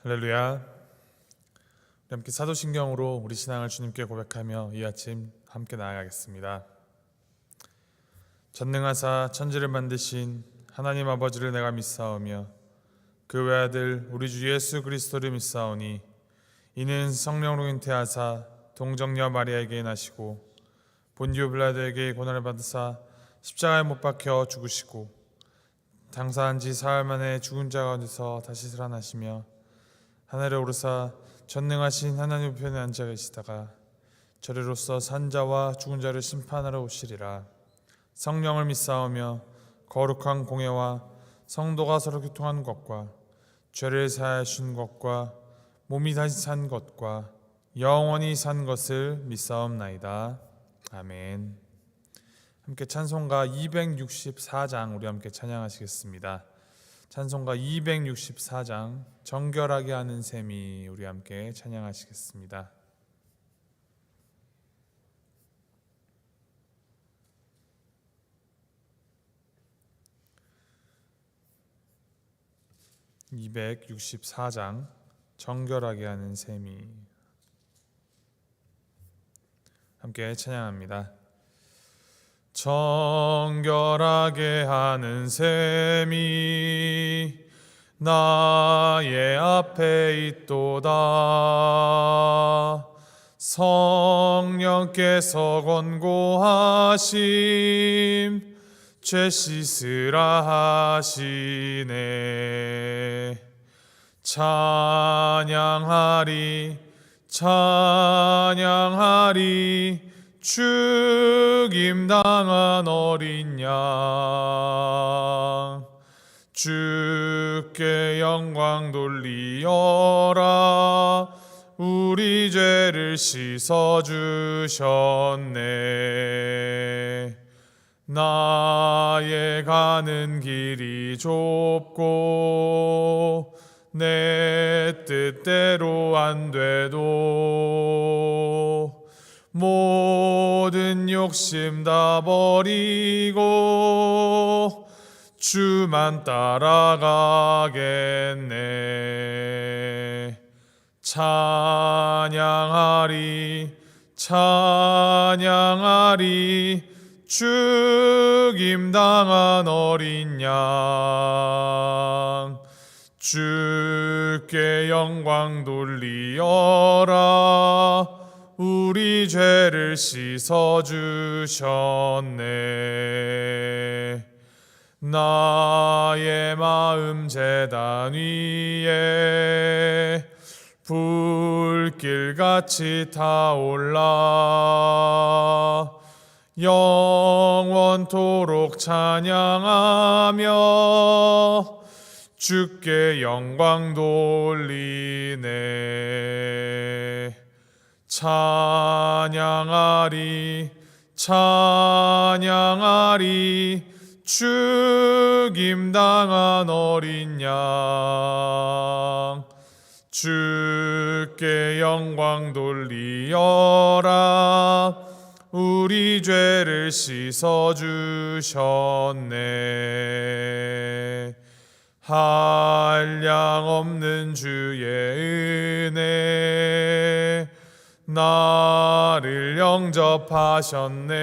할렐루야. 우리 함께 사도신경으로 우리 신앙을 주님께 고백하며 이 아침 함께 나아가겠습니다. 전능하사 천지를 만드신 하나님 아버지를 내가 믿사오며 그 외아들 우리 주 예수 그리스도를 믿사오니 이는 성령으로 잉태하사 동정녀 마리아에게 나시고 본디오 빌라도에게 고난을 받으사 십자가에 못 박혀 죽으시고 장사한 지 사흘 만에 죽은 자 가운데서 다시 살아나시며 하늘에 오르사 전능하신 하나님 우편에 앉아 계시다가 저리로서 산 자와 죽은 자를 심판하러 오시리라. 성령을 믿사오며 거룩한 공예와 성도가 서로 교통하는 것과 죄를 사하신 것과 몸이 다시 산 것과 영원히 산 것을 믿사옵나이다. 아멘. 함께 찬송가 264장 우리 함께 찬양하시겠습니다. 찬송가 264장 정결하게 하는 셈이 우리 함께 찬양하시겠습니다. (264장) 정결하게 하는 셈이 함께 찬양합니다. 정결하게 하는 셈이 나의 앞에 있도다. 성령께서 권고하심 죄 씻으라 하시네. 찬양하리 찬양하리 죽임당한 어린 양 주께 영광 돌리어라. 우리 죄를 씻어주셨네. 나의 가는 길이 좁고 내 뜻대로 안 돼도 모든 욕심 다 버리고 주만 따라가겠네. 찬양하리 찬양하리 죽임당한 어린 양 주께 영광 돌리어라. 우리 죄를 씻어주셨네. 나의 마음 제단 위에 불길같이 타올라 영원토록 찬양하며 주께 영광 돌리네. 찬양하리 찬양하리 죽임당한 어린 양 주께 영광 돌리어라. 우리 죄를 씻어주셨네. 한량없는 주의 은혜 나를 영접하셨네.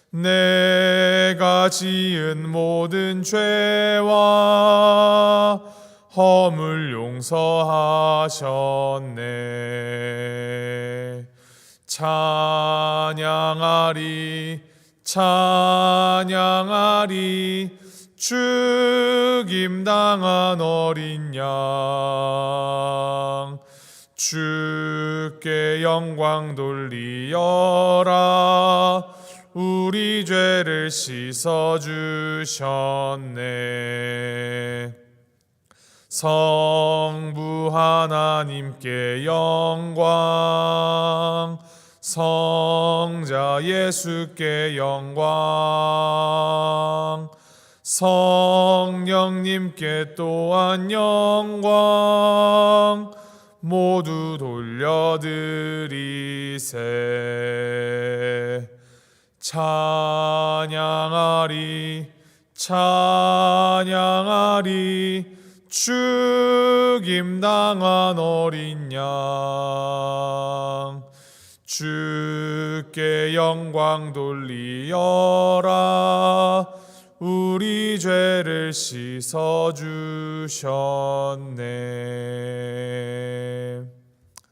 내가 지은 모든 죄와 허물 용서하셨네. 찬양하리 찬양하리 죽임당한 어린 양 주께 영광 돌리어라. 우리 죄를 씻어주셨네. 성부 하나님께 영광 성자 예수께 영광 성령님께 또한 영광 모두 돌려드리세. 찬양하리 찬양하리 죽임당한 어린 양 주께 영광 돌리어라. 우리 죄를 씻어주셨네.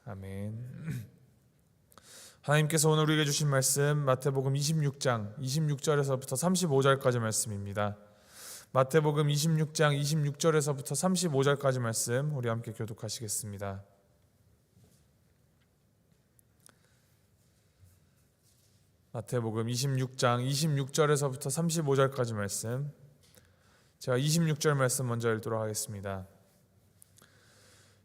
아멘. 하나님께서 오늘 우리에게 주신 말씀 마태복음 26장 26절에서부터 35절까지 말씀입니다. 마태복음 26장 26절에서부터 35절까지 말씀 우리 함께 교독하시겠습니다. 마태복음 26장 26절에서부터 35절까지 말씀, 제가 26절 말씀 먼저 읽도록 하겠습니다.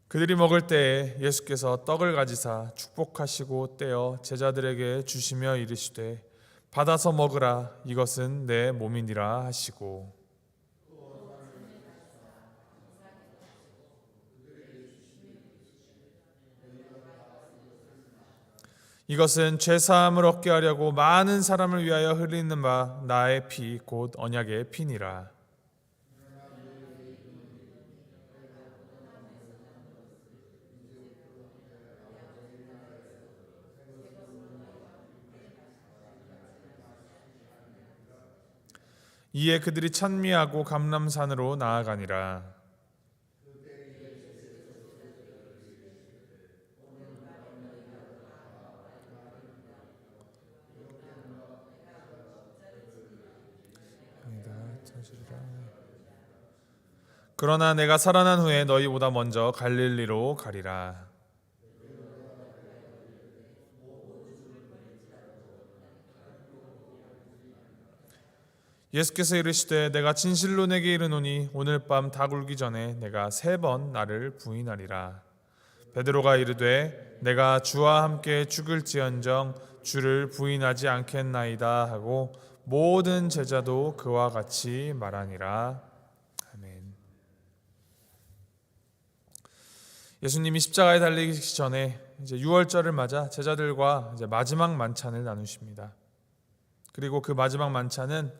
그들이 먹을 때에 예수께서 떡을 가지사 축복하시고 떼어 제자들에게 주시며 이르시되 받아서 먹으라, 이것은 내 몸이니라 하시고, 이것은 죄사함을 얻게 하려고 많은 사람을 위하여 흘리는 바 나의 피 곧 언약의 피니라. 이에 그들이 찬미하고 감람산으로 나아가니라. 그러나 내가 살아난 후에 너희보다 먼저 갈릴리로 가리라. 예수께서 이르시되 내가 진실로 내게 이르노니 오늘 밤 다 굴기 전에 내가 3번 나를 부인하리라. 베드로가 이르되 내가 주와 함께 죽을지언정 주를 부인하지 않겠나이다 하고 모든 제자도 그와 같이 말하니라. 아멘. 예수님이 십자가에 달리기 전에 이제 유월절을 맞아 제자들과 이제 마지막 만찬을 나누십니다. 그리고 그 마지막 만찬은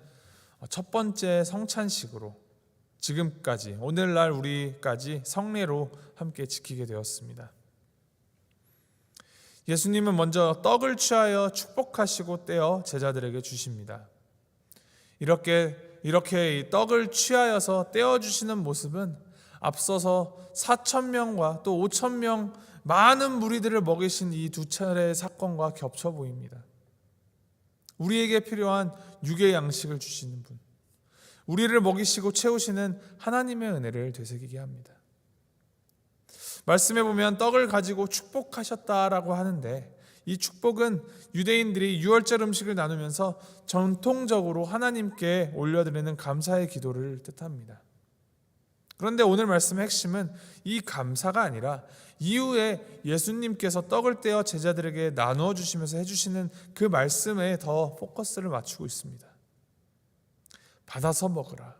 첫 번째 성찬식으로 지금까지 오늘날 우리까지 성례로 함께 지키게 되었습니다. 예수님은 먼저 떡을 취하여 축복하시고 떼어 제자들에게 주십니다. 이렇게 이 떡을 취하여서 떼어 주시는 모습은 앞서서 4,000명과 또 5,000명 많은 무리들을 먹이신 이 두 차례의 사건과 겹쳐 보입니다. 우리에게 필요한 육의 양식을 주시는 분, 우리를 먹이시고 채우시는 하나님의 은혜를 되새기게 합니다. 말씀에 보면 떡을 가지고 축복하셨다라고 하는데, 이 축복은 유대인들이 유월절 음식을 나누면서 전통적으로 하나님께 올려드리는 감사의 기도를 뜻합니다. 그런데 오늘 말씀의 핵심은 이 감사가 아니라 이후에 예수님께서 떡을 떼어 제자들에게 나누어 주시면서 해주시는 그 말씀에 더 포커스를 맞추고 있습니다. 받아서 먹으라,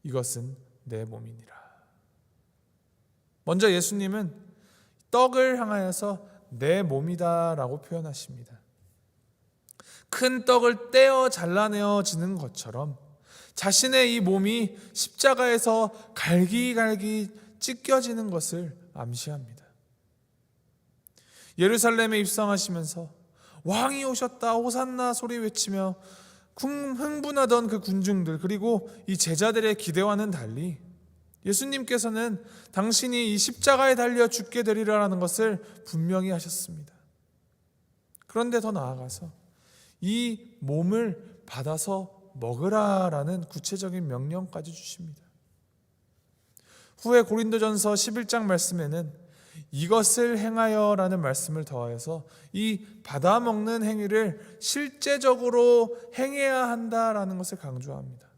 이것은 내 몸이니라. 먼저 예수님은 떡을 향하여서 내 몸이다 라고 표현하십니다. 큰 떡을 떼어 잘라내어지는 것처럼 자신의 이 몸이 십자가에서 갈기갈기 찢겨지는 것을 암시합니다. 예루살렘에 입성하시면서 왕이 오셨다 호산나 소리 외치며 흥분하던 그 군중들, 그리고 이 제자들의 기대와는 달리 예수님께서는 당신이 이 십자가에 달려 죽게 되리라는 것을 분명히 하셨습니다. 그런데 더 나아가서 이 몸을 받아서 먹으라라는 구체적인 명령까지 주십니다. 후에 고린도전서 11장 말씀에는 이것을 행하여라는 말씀을 더하여서 이 받아 먹는 행위를 실제적으로 행해야 한다라는 것을 강조합니다.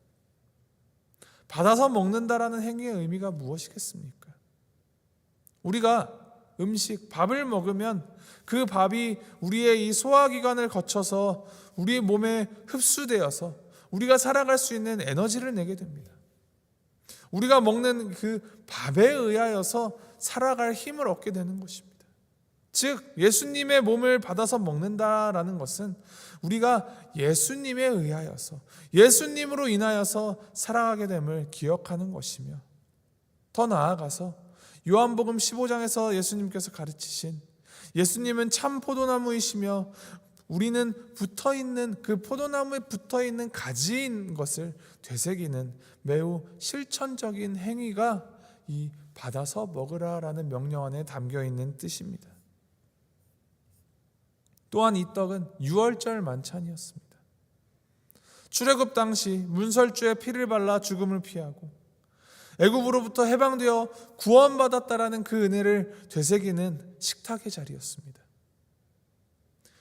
받아서 먹는다라는 행위의 의미가 무엇이겠습니까? 우리가 밥을 먹으면 그 밥이 우리의 이 소화기관을 거쳐서 우리의 몸에 흡수되어서 우리가 살아갈 수 있는 에너지를 내게 됩니다. 우리가 먹는 그 밥에 의하여서 살아갈 힘을 얻게 되는 것입니다. 즉 예수님의 몸을 받아서 먹는다라는 것은 우리가 예수님에 의하여서, 예수님으로 인하여서 살아가게 됨을 기억하는 것이며, 더 나아가서 요한복음 15장에서 예수님께서 가르치신 예수님은 참 포도나무이시며 우리는 붙어있는 그 포도나무에 붙어있는 가지인 것을 되새기는 매우 실천적인 행위가 이 받아서 먹으라라는 명령 안에 담겨있는 뜻입니다. 또한 이 떡은 유월절 만찬이었습니다. 출애굽 당시 문설주에 피를 발라 죽음을 피하고 애굽으로부터 해방되어 구원받았다라는 그 은혜를 되새기는 식탁의 자리였습니다.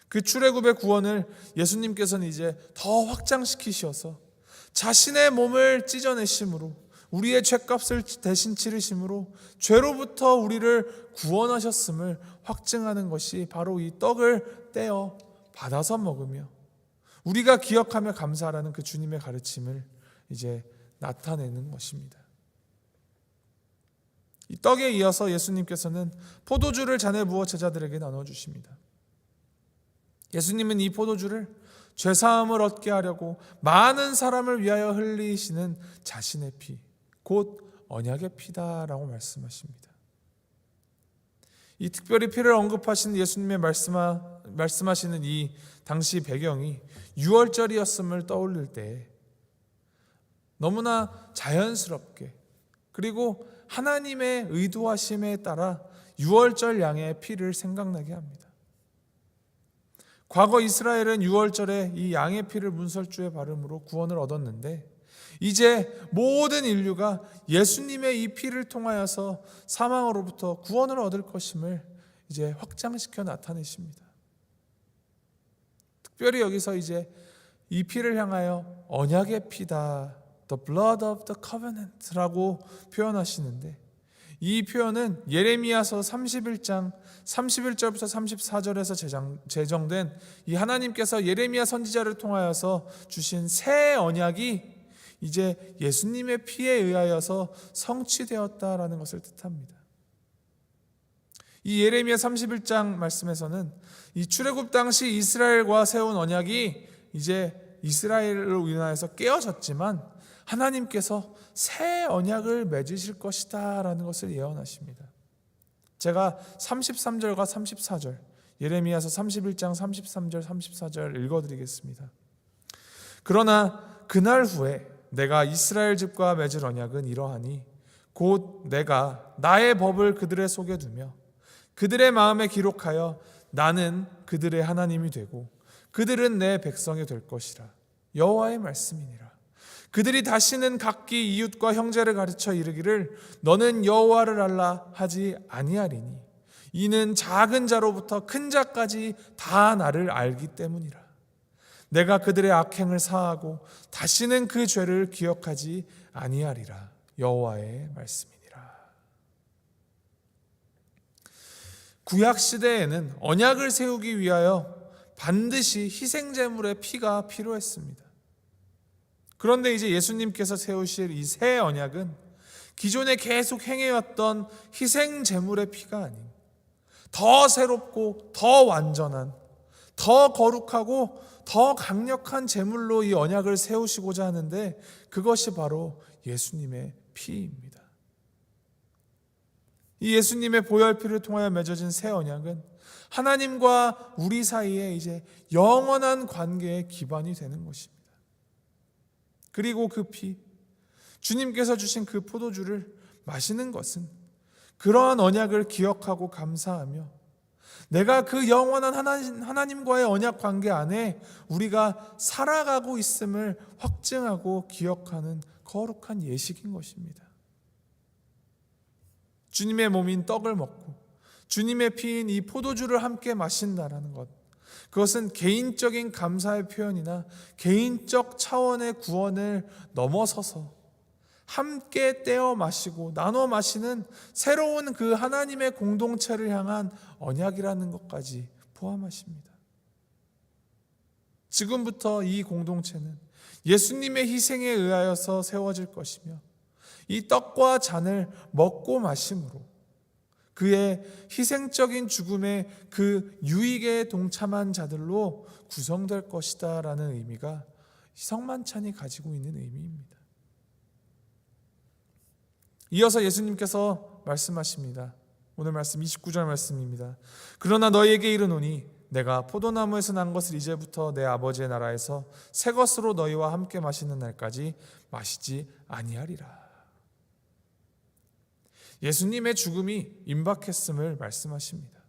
그 출애굽의 구원을 예수님께서는 이제 더 확장시키셔서 자신의 몸을 찢어내심으로 우리의 죄값을 대신 치르심으로 죄로부터 우리를 구원하셨음을 확증하는 것이 바로 이 떡을 떼어 받아서 먹으며 우리가 기억하며 감사하라는 그 주님의 가르침을 이제 나타내는 것입니다. 이 떡에 이어서 예수님께서는 포도주를 잔에 부어 제자들에게 나눠주십니다. 예수님은 이 포도주를 죄사함을 얻게 하려고 많은 사람을 위하여 흘리시는 자신의 피, 곧 언약의 피다라고 말씀하십니다. 이 특별히 피를 언급하신 예수님의 말씀하시는 이 당시 배경이 유월절이었음을 떠올릴 때 너무나 자연스럽게 그리고 하나님의 의도하심에 따라 유월절 양의 피를 생각나게 합니다. 과거 이스라엘은 유월절에 이 양의 피를 문설주에 바름으로 구원을 얻었는데 이제 모든 인류가 예수님의 이 피를 통하여서 사망으로부터 구원을 얻을 것임을 이제 확장시켜 나타내십니다. 특별히 여기서 이제 이 피를 향하여 언약의 피다, the blood of the covenant라고 표현하시는데 이 표현은 예레미야서 31장 31절부터 34절에서 제정된 이 하나님께서 예레미야 선지자를 통하여서 주신 새 언약이 이제 예수님의 피에 의하여서 성취되었다라는 것을 뜻합니다. 이 예레미야 31장 말씀에서는 이 출애굽 당시 이스라엘과 세운 언약이 이제 이스라엘로 인하여서 깨어졌지만 하나님께서 새 언약을 맺으실 것이다 라는 것을 예언하십니다. 제가 33절과 34절 예레미야서 31장 33절 34절 읽어드리겠습니다. 그러나 그날 후에 내가 이스라엘 집과 맺을 언약은 이러하니 곧 내가 나의 법을 그들의 속에 두며 그들의 마음에 기록하여 나는 그들의 하나님이 되고 그들은 내 백성이 될 것이라. 여호와의 말씀이니라. 그들이 다시는 각기 이웃과 형제를 가르쳐 이르기를 너는 여호와를 알라 하지 아니하리니 이는 작은 자로부터 큰 자까지 다 나를 알기 때문이라. 내가 그들의 악행을 사하고 다시는 그 죄를 기억하지 아니하리라. 여호와의 말씀이니라. 구약 시대에는 언약을 세우기 위하여 반드시 희생제물의 피가 필요했습니다. 그런데 이제 예수님께서 세우실 이 새 언약은 기존에 계속 행해왔던 희생제물의 피가 아닌 더 새롭고 더 완전한 더 거룩하고 더 강력한 제물로 이 언약을 세우시고자 하는데 그것이 바로 예수님의 피입니다. 이 예수님의 보혈피를 통하여 맺어진 새 언약은 하나님과 우리 사이에 이제 영원한 관계의 기반이 되는 것입니다. 그리고 그 피, 주님께서 주신 그 포도주를 마시는 것은 그러한 언약을 기억하고 감사하며 내가 그 영원한 하나님과의 언약 관계 안에 우리가 살아가고 있음을 확증하고 기억하는 거룩한 예식인 것입니다. 주님의 몸인 떡을 먹고 주님의 피인 이 포도주를 함께 마신다라는 것, 그것은 개인적인 감사의 표현이나 개인적 차원의 구원을 넘어서서 함께 떼어 마시고 나눠 마시는 새로운 그 하나님의 공동체를 향한 언약이라는 것까지 포함하십니다. 지금부터 이 공동체는 예수님의 희생에 의하여서 세워질 것이며 이 떡과 잔을 먹고 마심으로 그의 희생적인 죽음의 그 유익에 동참한 자들로 구성될 것이다 라는 의미가 성만찬이 가지고 있는 의미입니다. 이어서 예수님께서 말씀하십니다. 오늘 말씀 29절 말씀입니다. 그러나 너희에게 이르노니 내가 포도나무에서 난 것을 이제부터 내 아버지의 나라에서 새 것으로 너희와 함께 마시는 날까지 마시지 아니하리라. 예수님의 죽음이 임박했음을 말씀하십니다.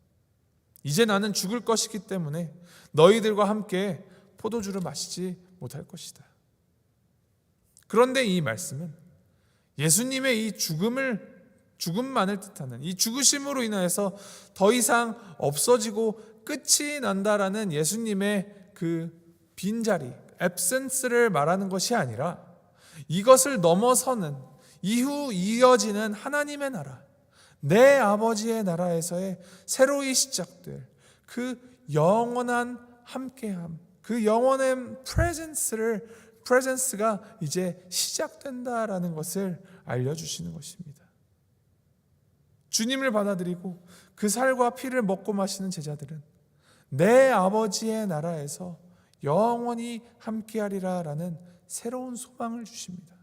이제 나는 죽을 것이기 때문에 너희들과 함께 포도주를 마시지 못할 것이다. 그런데 이 말씀은 예수님의 이 죽음만을 뜻하는, 이 죽으심으로 인하여서 더 이상 없어지고 끝이 난다라는 예수님의 그 빈자리, absence를 말하는 것이 아니라 이것을 넘어서는 이후 이어지는 하나님의 나라, 내 아버지의 나라에서의 새로이 시작될 그 영원한 함께함, 그 영원한 presence가 이제 시작된다라는 것을 알려주시는 것입니다. 주님을 받아들이고 그 살과 피를 먹고 마시는 제자들은 내 아버지의 나라에서 영원히 함께하리라 라는 새로운 소망을 주십니다.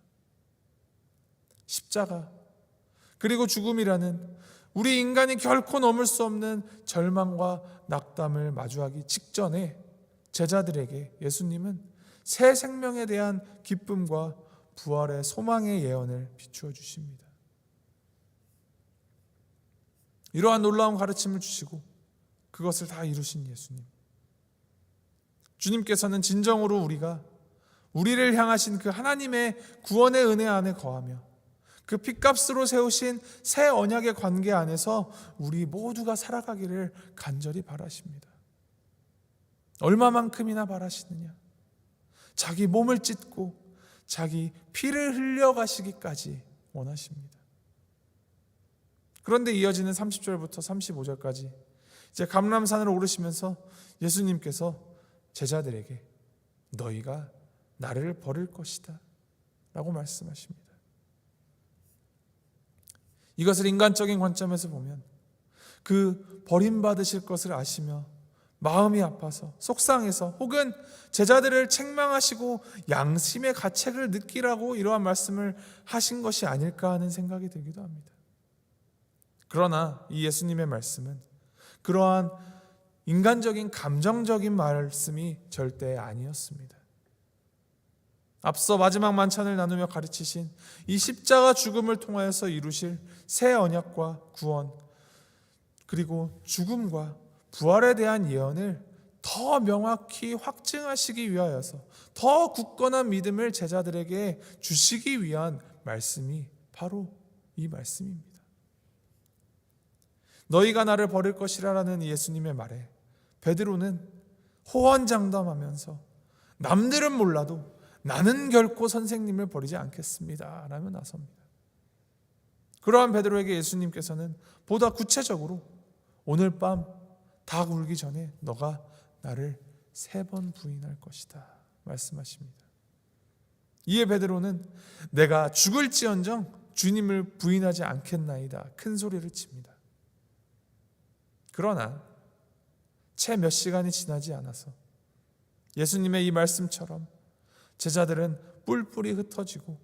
십자가 그리고 죽음이라는 우리 인간이 결코 넘을 수 없는 절망과 낙담을 마주하기 직전에 제자들에게 예수님은 새 생명에 대한 기쁨과 부활의 소망의 예언을 비추어 주십니다. 이러한 놀라운 가르침을 주시고 그것을 다 이루신 예수님, 주님께서는 진정으로 우리를 향하신 그 하나님의 구원의 은혜 안에 거하며 그 핏값으로 세우신 새 언약의 관계 안에서 우리 모두가 살아가기를 간절히 바라십니다. 얼마만큼이나 바라시느냐? 자기 몸을 찢고 자기 피를 흘려가시기까지 원하십니다. 그런데 이어지는 30절부터 35절까지 이제 감람산을 오르시면서 예수님께서 제자들에게 너희가 나를 버릴 것이다 라고 말씀하십니다. 이것을 인간적인 관점에서 보면 그 버림받으실 것을 아시며 마음이 아파서 속상해서 혹은 제자들을 책망하시고 양심의 가책을 느끼라고 이러한 말씀을 하신 것이 아닐까 하는 생각이 들기도 합니다. 그러나 이 예수님의 말씀은 그러한 인간적인 감정적인 말씀이 절대 아니었습니다. 앞서 마지막 만찬을 나누며 가르치신 이 십자가 죽음을 통하여서 이루실 새 언약과 구원, 그리고 죽음과 부활에 대한 예언을 더 명확히 확증하시기 위하여서 더 굳건한 믿음을 제자들에게 주시기 위한 말씀이 바로 이 말씀입니다. 너희가 나를 버릴 것이라는 예수님의 말에 베드로는 호언장담하면서 남들은 몰라도 나는 결코 선생님을 버리지 않겠습니다 라며 나섭니다. 그러한 베드로에게 예수님께서는 보다 구체적으로 오늘 밤 닭 울기 전에 너가 나를 3번 부인할 것이다 말씀하십니다. 이에 베드로는 내가 죽을지언정 주님을 부인하지 않겠나이다 큰 소리를 칩니다. 그러나 채 몇 시간이 지나지 않아서 예수님의 이 말씀처럼 제자들은 뿔뿔이 흩어지고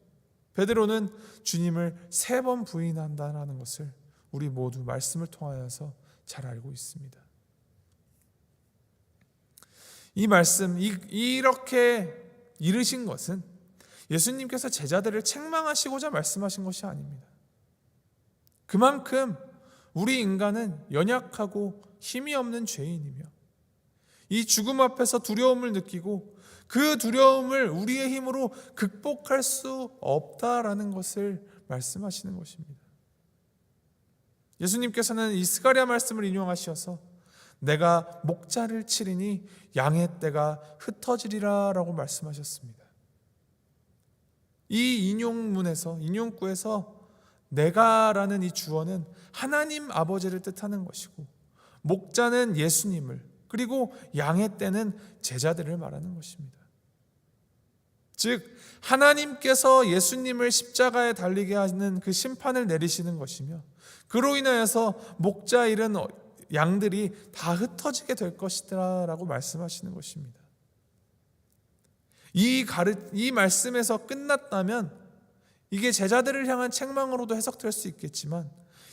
베드로는 주님을 3번 부인한다는 것을 우리 모두 말씀을 통하여서 잘 알고 있습니다. 이 말씀, 이렇게 이르신 것은 예수님께서 제자들을 책망하시고자 말씀하신 것이 아닙니다. 그만큼 우리 인간은 연약하고 힘이 없는 죄인이며 이 죽음 앞에서 두려움을 느끼고 그 두려움을 우리의 힘으로 극복할 수 없다라는 것을 말씀하시는 것입니다. 예수님께서는 이 스가랴 말씀을 인용하셔서 내가 목자를 치리니 양의 떼가 흩어지리라 라고 말씀하셨습니다. 이 인용구에서 내가라는 이 주어는 하나님 아버지를 뜻하는 것이고 목자는 예수님을, 그리고 양의 떼는 제자들을 말하는 것입니다. 즉 하나님께서 예수님을 십자가에 달리게 하는 그 심판을 내리시는 것이며 그로 인하여서 목자 잃은 양들이 다 흩어지게 될 것이다 라고 말씀하시는 것입니다. 이 말씀에서 끝났다면 이게 제자들을 향한 책망으로도 해석될 수 있겠지만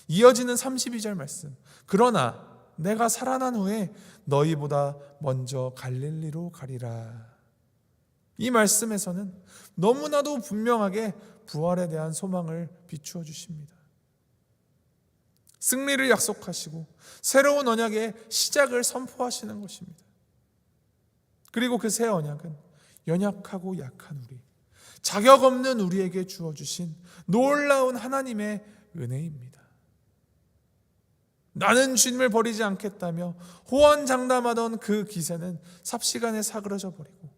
이어지는 32절 말씀, 그러나 내가 살아난 후에 너희보다 먼저 갈릴리로 가리라. 이 말씀에서는 너무나도 분명하게 부활에 대한 소망을 비추어 주십니다. 승리를 약속하시고 새로운 언약의 시작을 선포하시는 것입니다. 그리고 그 새 언약은 연약하고 약한 우리, 자격 없는 우리에게 주어주신 놀라운 하나님의 은혜입니다. 나는 주님을 버리지 않겠다며 호언장담하던 그 기세는 삽시간에 사그러져 버리고,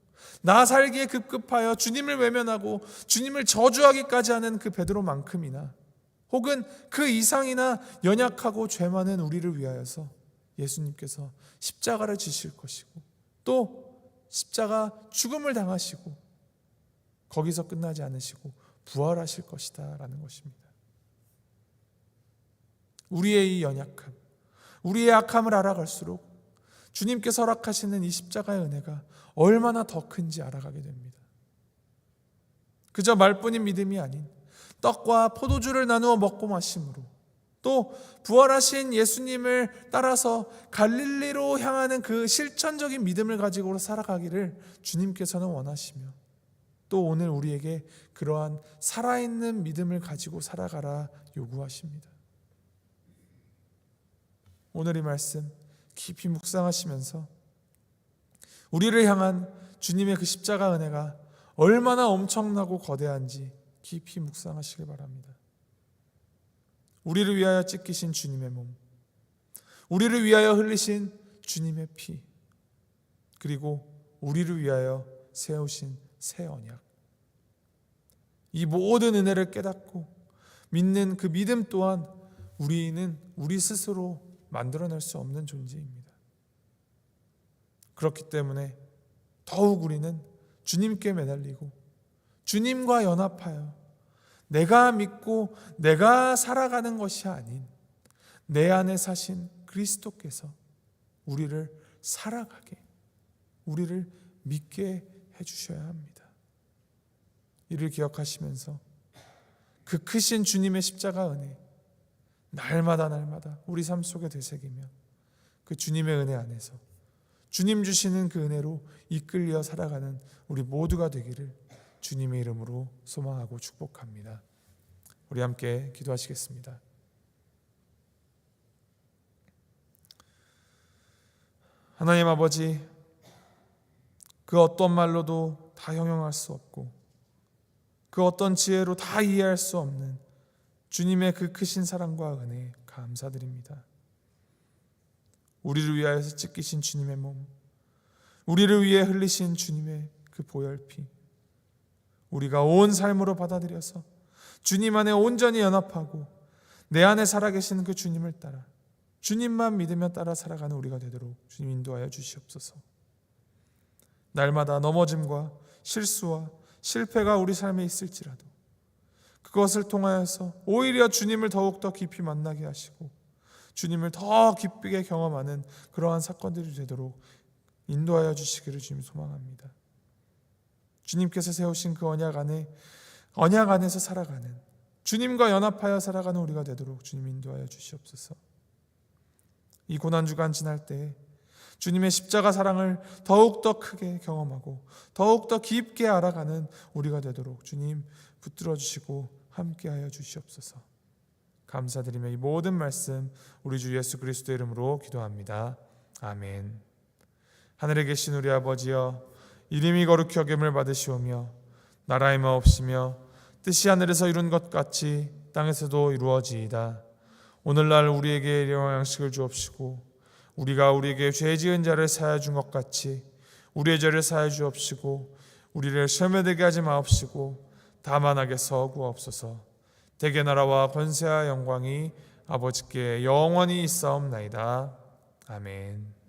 나 살기에 급급하여 주님을 외면하고 주님을 저주하기까지 하는 그 베드로만큼이나 혹은 그 이상이나 연약하고 죄 많은 우리를 위하여서 예수님께서 십자가를 지실 것이고, 또 십자가 죽음을 당하시고 거기서 끝나지 않으시고 부활하실 것이다 라는 것입니다. 우리의 이 연약함, 우리의 악함을 알아갈수록 주님께서 허락하시는 이 십자가의 은혜가 얼마나 더 큰지 알아가게 됩니다. 그저 말뿐인 믿음이 아닌 떡과 포도주를 나누어 먹고 마심으로, 또 부활하신 예수님을 따라서 갈릴리로 향하는 그 실천적인 믿음을 가지고 살아가기를 주님께서는 원하시며, 또 오늘 우리에게 그러한 살아있는 믿음을 가지고 살아가라 요구하십니다. 오늘 이 말씀 깊이 묵상하시면서 우리를 향한 주님의 그 십자가 은혜가 얼마나 엄청나고 거대한지 깊이 묵상하시길 바랍니다. 우리를 위하여 찢기신 주님의 몸, 우리를 위하여 흘리신 주님의 피, 그리고 우리를 위하여 세우신 새 언약, 이 모든 은혜를 깨닫고 믿는 그 믿음 또한 우리는 우리 스스로 만들어낼 수 없는 존재입니다. 그렇기 때문에 더욱 우리는 주님께 매달리고 주님과 연합하여 내가 믿고 내가 살아가는 것이 아닌 내 안에 사신 그리스도께서 우리를 살아가게, 우리를 믿게 해주셔야 합니다. 이를 기억하시면서 그 크신 주님의 십자가 은혜 날마다 우리 삶 속에 되새기며 그 주님의 은혜 안에서 주님 주시는 그 은혜로 이끌려 살아가는 우리 모두가 되기를 주님의 이름으로 소망하고 축복합니다. 우리 함께 기도하시겠습니다. 하나님 아버지, 그 어떤 말로도 다 형용할 수 없고 그 어떤 지혜로 다 이해할 수 없는 주님의 그 크신 사랑과 은혜 감사드립니다. 우리를 위하여서 찢기신 주님의 몸, 우리를 위해 흘리신 주님의 그 보혈피, 우리가 온 삶으로 받아들여서 주님 안에 온전히 연합하고 내 안에 살아계신 그 주님을 따라 주님만 믿으며 따라 살아가는 우리가 되도록 주님 인도하여 주시옵소서. 날마다 넘어짐과 실수와 실패가 우리 삶에 있을지라도 그것을 통하여서 오히려 주님을 더욱더 깊이 만나게 하시고 주님을 더 깊게 경험하는 그러한 사건들이 되도록 인도하여 주시기를 주님 소망합니다. 주님께서 세우신 그 언약 안에서 살아가는, 주님과 연합하여 살아가는 우리가 되도록 주님 인도하여 주시옵소서. 이 고난주간 지날 때 주님의 십자가 사랑을 더욱더 크게 경험하고 더욱더 깊게 알아가는 우리가 되도록 주님 붙들어 주시고 함께하여 주시옵소서. 감사드리며 이 모든 말씀 우리 주 예수 그리스도의 이름으로 기도합니다. 아멘. 하늘에 계신 우리 아버지여, 이름이 거룩히 여김을 받으시오며 나라의 마옵시며 뜻이 하늘에서 이룬 것 같이 땅에서도 이루어지이다. 오늘날 우리에게 일용할 양식을 주옵시고 우리가 우리에게 죄 지은 자를 사하여 준 것 같이 우리의 죄를 사하여 주옵시고 우리를 시험에 들게 하지 마옵시고 다만 악에서 구하옵소서. 대개 나라와 권세와 영광이 아버지께 영원히 있사옵나이다. 아멘.